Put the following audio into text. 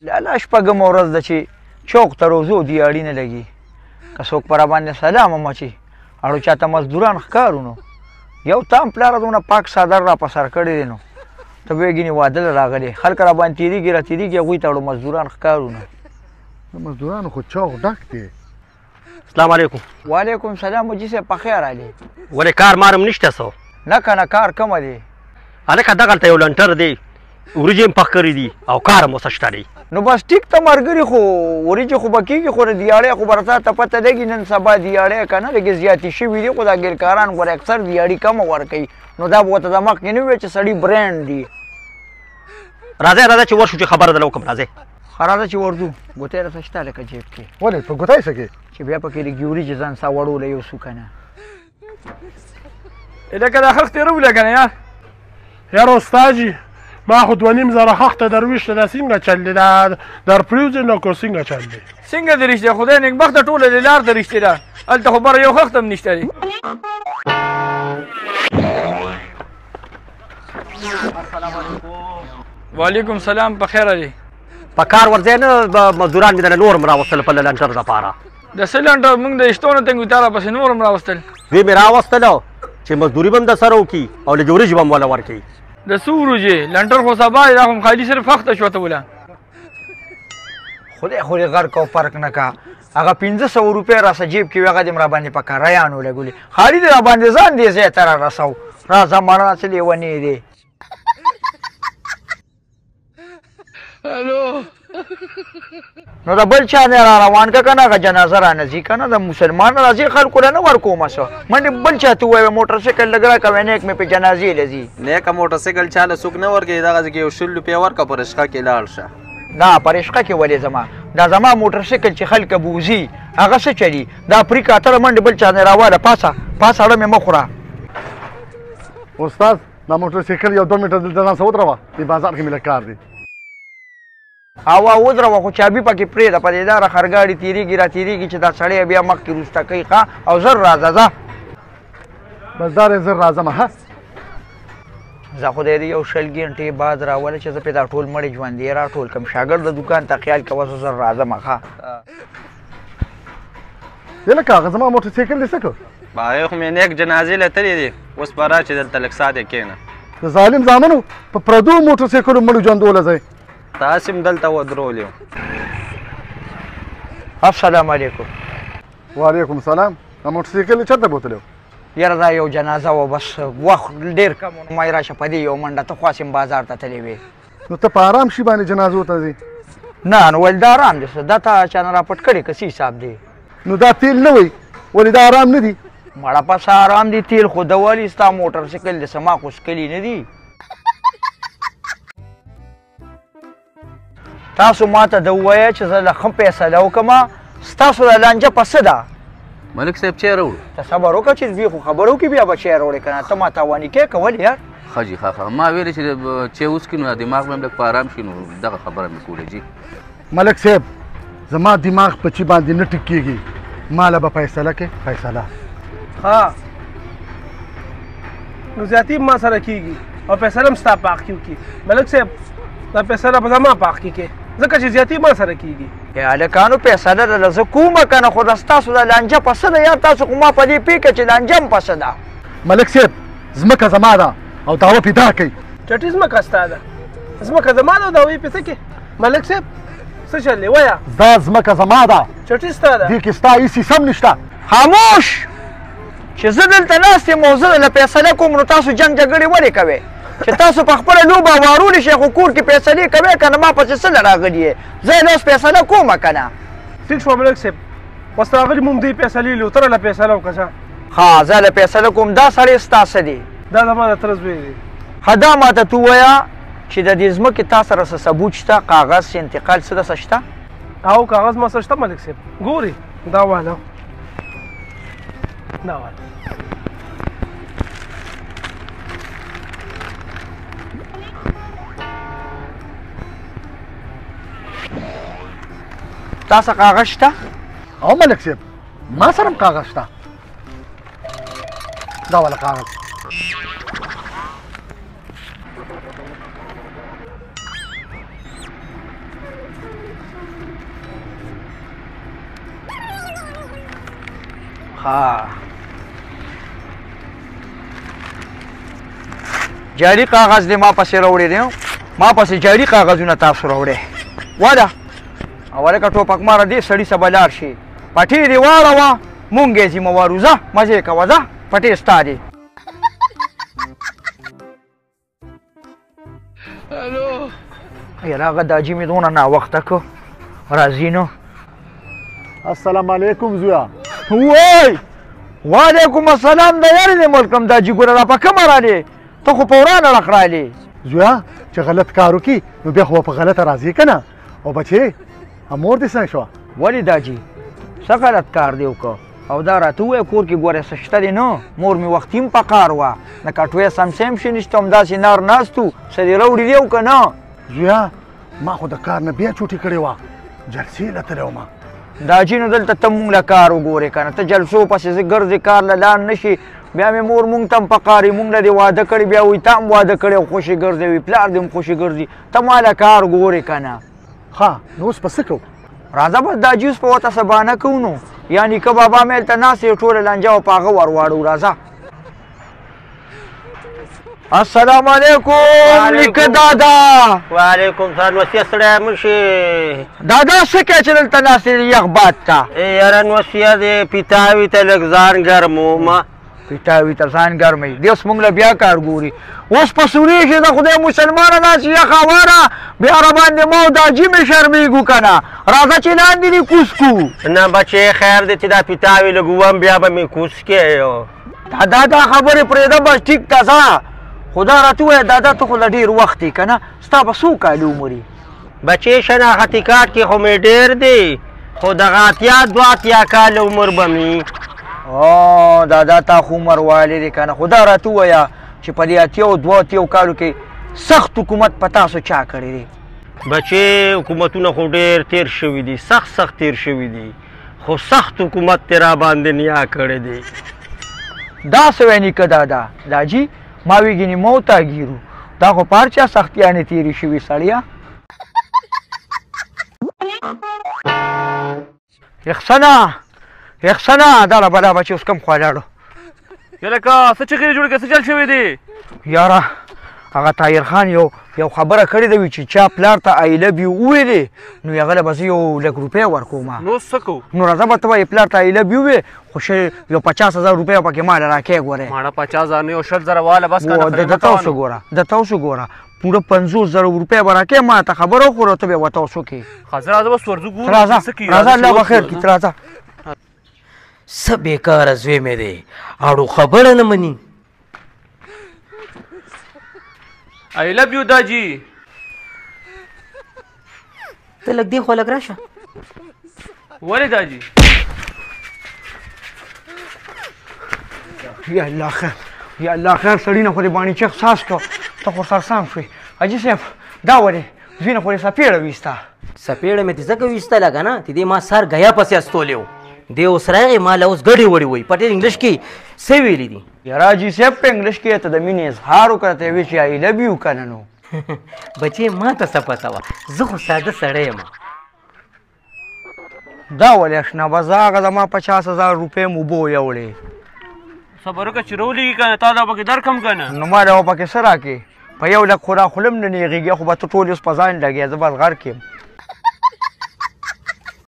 لاله شپږمه ورځ ده چې چوک ته روزو دیاړي نه لګي که څوک په راباندې سلام هم اچي اړو چاته مزدوران ښکارو نو یو تام پلاره دونه پاک څادر را په سر کړی دی نو ته به یې ګینې واده له راغلی خلک راباندې تېرېږي را تېرېږي هغوی ته اړو مزدوران ښکارو نو د مزدورانو خو چوک ډک دی. السلام علیکم. وعلیکم سلام مجي صاحب په خیر علي. ولې کار مارم نشته څه؟ نه که نه کار کمه دی. هلکه دغلته یو لنټر دی وریجې هم پخ کړي دي او کار هم اوسه شته دی. نو بس ټیک ته ملګري خو وریجې خو به کېږي خو د دیاړۍ خو به راته ته پته لګي نن سبا دیاړۍ که نه لږې زیاتې شوي دي خو دا ګیلکاران ګوره اکثر دیاړي کمه ورکوي نو دا به ورته د مخکې نه ووایي چې سړي برانډ دي. راځئ راځئ چې ورشو چې خبره درله وکړم راځئ. ښه راځه چې ورځو ګوتې راته شته لکه جیب کې. ولې په ګوتای څه کې چې بیا پکې لږې وریجې ځان سا وړوله یو څو که نه لکه دا خلق تېروله که نه یار یار استاد جي ما خو 2.5 خښته درویشته دا څنګه چل دی دا در پریوځې نو کو څنګه چل دی څنګه دې رښتیا خدای نیکبخته ټوله دې لار ته رښتې ده هلته خو بره یو خښت هم نشته دی. وعلیکم سلام په خیر علي. په کار ورځئ نه مزدوران مې دله نور هم راوستل په لنټر دپاره. د سلنډر موږ د اشتو نه تنګو تا راپسې نور هم راوستل. دوی مې راوستلو چې مزدوري به هم د سره وکړي او لږې وریجې به هم وله ورکړي. د څو وروجې لنټر خو سبا دی دا خو خالي صرف خښته شوه ته وله. خدای خو دې غر کو فرق نه کا هغه 1500 روپۍ راسه جیب کې وي هغه دې م راباندې په کرایانو لګولي خالي دې راباندې ځان دې ځای ته را رسو راځه مړه څه لیونې دی. نو د بل چا نه را روان که که نه هغه جنازه رانځي که نه د مسلمان راځي خلکو له نه ورکومه څه منډې بل چا ته ووایه موټرسایکل لږ راکوی نیک مې په جنازې له ځي. نیکه موټرسایکل چاله څوک نه ورکوي دغسې کې یو 100 روپۍ ورکړه په رشقه کې لاړ شه. نه په رشقه کې ولې ځما دا زما موټرسایکل چې خلکه بوځي هغه څه چلي دا پرې کاتله منډې بل چا نه راواله پاسه پاسه اړه مې مه خوره. استاد دا موټرسایکل یو 2 میټر دلته ځان څه ودروه دې بازار کې مې لږ کار دی. او ودروه خو چابي پکې پرېږده په دې داره خرګاډي تېرېږي را تېرېږي چې دا سړی بیا مخکې روسته کوي ښه او زر راځه ځه. بس دا دی زر راځم ښه. زه خدای دې یو 20 ګنټې بعد راوله چې زه پرې دا ټول مړې ژوندې راټول کړم شاګرد د دوکان ته خیال کوه زه زر راځم ښه. یلکه هغه زما موټرسایکل دې څه کړ؟ هغې خو مې نیک جنازې له تللی دي اوس به را چې دلته لږ ساعت یې کښېنه. د ظالم زامنو په پردو موټرسایکلو مړو ژوندوله ځئ. تاسې هم دلته ودرولي. السلام علیکم. وعلیکم السلام. دا موټرسایکل یې چېرته بوتلی و؟ یاره دا یو جنازه وه بس وخت ډېر کم و نو ما یې راشه په دې یو منډه ته خواصم بازار ته تللی وې. نو ته په ارام شي باندې جنازو ته ځې؟ نه نو ویل دا ارام دی دا تا چا نه راپټ کړې که څه حساب دی؟ نو دا تیل نه وی ولې دا ارام نه دي؟ مړه پس ارام دي تیل خو د ولې ستا موټرسایکل د سما خو ښکلي نه دي. تاسو ماته د ووایه چې زه له ښه فیصله وکړم ستاسو د لانجه په څه ده؟ ملک صاحب چیرې وړو؟ ته صبر وکړه چې دوی خو خبره وکړي بیا به چیرې وړې که نه ته ما تاواني کې کول یار. ښه جي ښه ما ویلې چې چای وڅکي نو دماغ مې هم لږ په ارام شي نو دغه خبره مې کوله جي. ملک صاحب زما دماغ په چی باندې نه ټیک کېږي ماله به فیصله کې فیصله. ها نو زیاتي ما سره کېږي او فیصله هم ستا په حق کې وکړي. ملک صاحب دا فیصله به زما په حق کې کې ځکه چې زیاتي ما سره کېږي. هلکانو فیصله دله زه کومه که نه خو د ستاسو د لانجه په څه ده یار تاسو خو ما په دې پوه کړه چې لانجه هم په څه ده. ملک صاحب ځمکه زما ده او دعوه پیدا کوي. چټي ځمکه ستا ده ځمکه زما ده او دعوه یې پې څه کې؟ ملک صاحب څه چل دی وایه؟ دا ځمکه زما ده چټي ستا ده دې کې ستا هېڅ حصه هم نشته. خاموش چې زه دلته ناست یم او زه له فیصله کوم نو تاسو جنګ جګړې ولې کوئ چې تاسو په خپله لوبه وارولې شئ خو کور کې فیصلې کوئ که نه ما پسې څه له راغلي یې زه یې اوس فیصله کومه که نه. ټیک شوه ملک صاحب اوس راغلي مو همدې فیصلې لرو ته راله فیصله وکړه ښه. ها زه له فیصله کوم دا سړی ستا څه دی؟ دا زما د تره زوی دی. ښه دا ماته ته ووایه چې د دې ځمکې تا سره څه ثبوت شته کاغذ انتقال څه دسه شته؟ او کاغذ ما سره شته ملک صاحب ګورې دا واله دا واله تاسو کاغذ شته؟ او ملک صاحب ما سره هم کاغذ شته. دا والا کاغذ ها جاري کاغذ دې ما پسې راوړی دی ما پسې جاري کاغذونه تاسو راوړی واده اوله که ټوپک ماره دې سړي سبا لاړ شي پټې دې واړوه مونږ یې ذمه وارو ځه مزې کوه ځه پټې ستا دی یاره هغه داجي مې دونه ناوخته که راځي نو السلام علیکم زویا وای وعلیکم السلام د یارې د ملکم داجي ګوره را په کومه رالې ته خو په ورانه ړق رالې زویا چې غلط کار وکړي نو بیا خو په غلطه راځي که نه او بچې مور دې څنګه شوه ولې داجي څه غلط کار دی وکړه او دا راته ووایه کور کې ګوره څه شته دی نه مور مې وختي هم په کار وه د کټویه سمسیم شي نشته همداسې نار ناست و څه دې راوړي دی او که نه زویا ما خو د کار نه بیا چوټې کړې وه جلسې له تللی وم داجي نو دلته ته مونږ له کار وګورې که نه ته جلسو پسې زه ګرځې کار له لاړ نه شي بیا مې مور مونږ ته هم په کار مونږ له دې واده کړي بیا وایي تا هم واده کړی او خوشې ګرځوي پلار دې هم خوشې ګرځي ته ما له کار ګورې که نه ښه نو اوس په څه کوو راځه بس داجي اوس په ورته څه بهانه کوو نو یا نیکه بابا مې هلته ناست یې ټوله لانجه او په هغه ور واړو راځه السلام علیکم نیکه دادا وعلیکم سلام نوسیه سړی مه شي دادا څه کوې چې دلته ناست یې یخ باد ته یاره نوسیه دې پیتاوي ته لږ ځان ګرم ومه پیټاوي ته ځان ګرموي دې اوس مونږ له بیا کار ګوري اوس په سوریږي د خدای مسلمانه داسې یخه واره بیا را باندې ما او داجي مې شرمېږو که نه راځه چې لاندې دې کوز کړو نه بچې خیر دی چې دا پیتاوي لږ ووم بیا به مې کوز کې دا خبرې پرېږده بس ټیک ته ځه خو دا راته ووایه دادا ته خو له ډېر وخت یې که نه ستا به څو کالي عمر بچې شناختي کارت کې خو مې ډېر دی خو دغه اتیا دوه اتیا کاله عمر به مې او دادا تا خو عمر والی دی که نه خو دا راته ووایه چې په دې اتیو دوه اتیو کالو کې سخت حکومت په تاسو چا کړی دی بچې حکومتونه خو ډېر تېر شوي دي سخت تېر شوي دي خو سخت حکومت تې را باندې نیا کړی دی دا څه وایي نیکه دادا داجي ما وی ګینې مو ته ګیرو دا خو په هر چا سختیانې تېرې شوي سړیه یخسنه دا له بلا بچې اوس کم خوا لاړو یلکه څه چغې جوړ کړې څه چل شوی دی یاره هغه طاهر خان یو خبره کړې ده وي چې چا پلار ته آی لب یو وویلې نو هغه له به زه یو لږ روپۍ ورکوم نو څه کوو نو راځه به ته وایې پلار ته آی لب یو وې خو یو 50,000 روپۍ پکې ماله راکې ګورې ماړه 50,000 نه یو 60,000 واله بس د تاسو ګوره پوره 50,000 روپۍ به راکې ما ته خبره وخوره ته بیا به تاسو کې خزر راځه بس ورځو ګورو راځه الله به خیر کړي راځه څه بېکاره زوی مې دی اړو خبره نه مني I love you داجي ته لږ دې خوا لږ راشه ولې داجي یا الله خیر یا الله خیر سړي نه خو دې باندې چې احساس کړه ته خو سرسام شوې حاجي صاحب دا ولې زوی نه خو دې سپېړه ویسته سپېړه مې دې ځکه ویستله که نه چې دې ما سر ګیا پسې استولی و دې اوس راغی ما له اوس ګډې وړې وایي په ډېر انګلیش کې څه ویلي دي یاره حاجي صاحب په انګلیش کې ته د مینې اظهار وکړه ته یې وایي چې آی لب یو که نه نو بچې ما ته څه پته وه زه خو ساده سړی یم دا ولې اشنا به زه هغه زما 50,000 روپۍ مو اوبه ویوړې صبر وکړه چې راولېږي که نه تا دا پکې درکم که نه نو ما دا پکې څه راکې په یو لک خو را خولم نه نیغېږي خو به ته ټول اوس په ځان لګې زه بس غر کې یم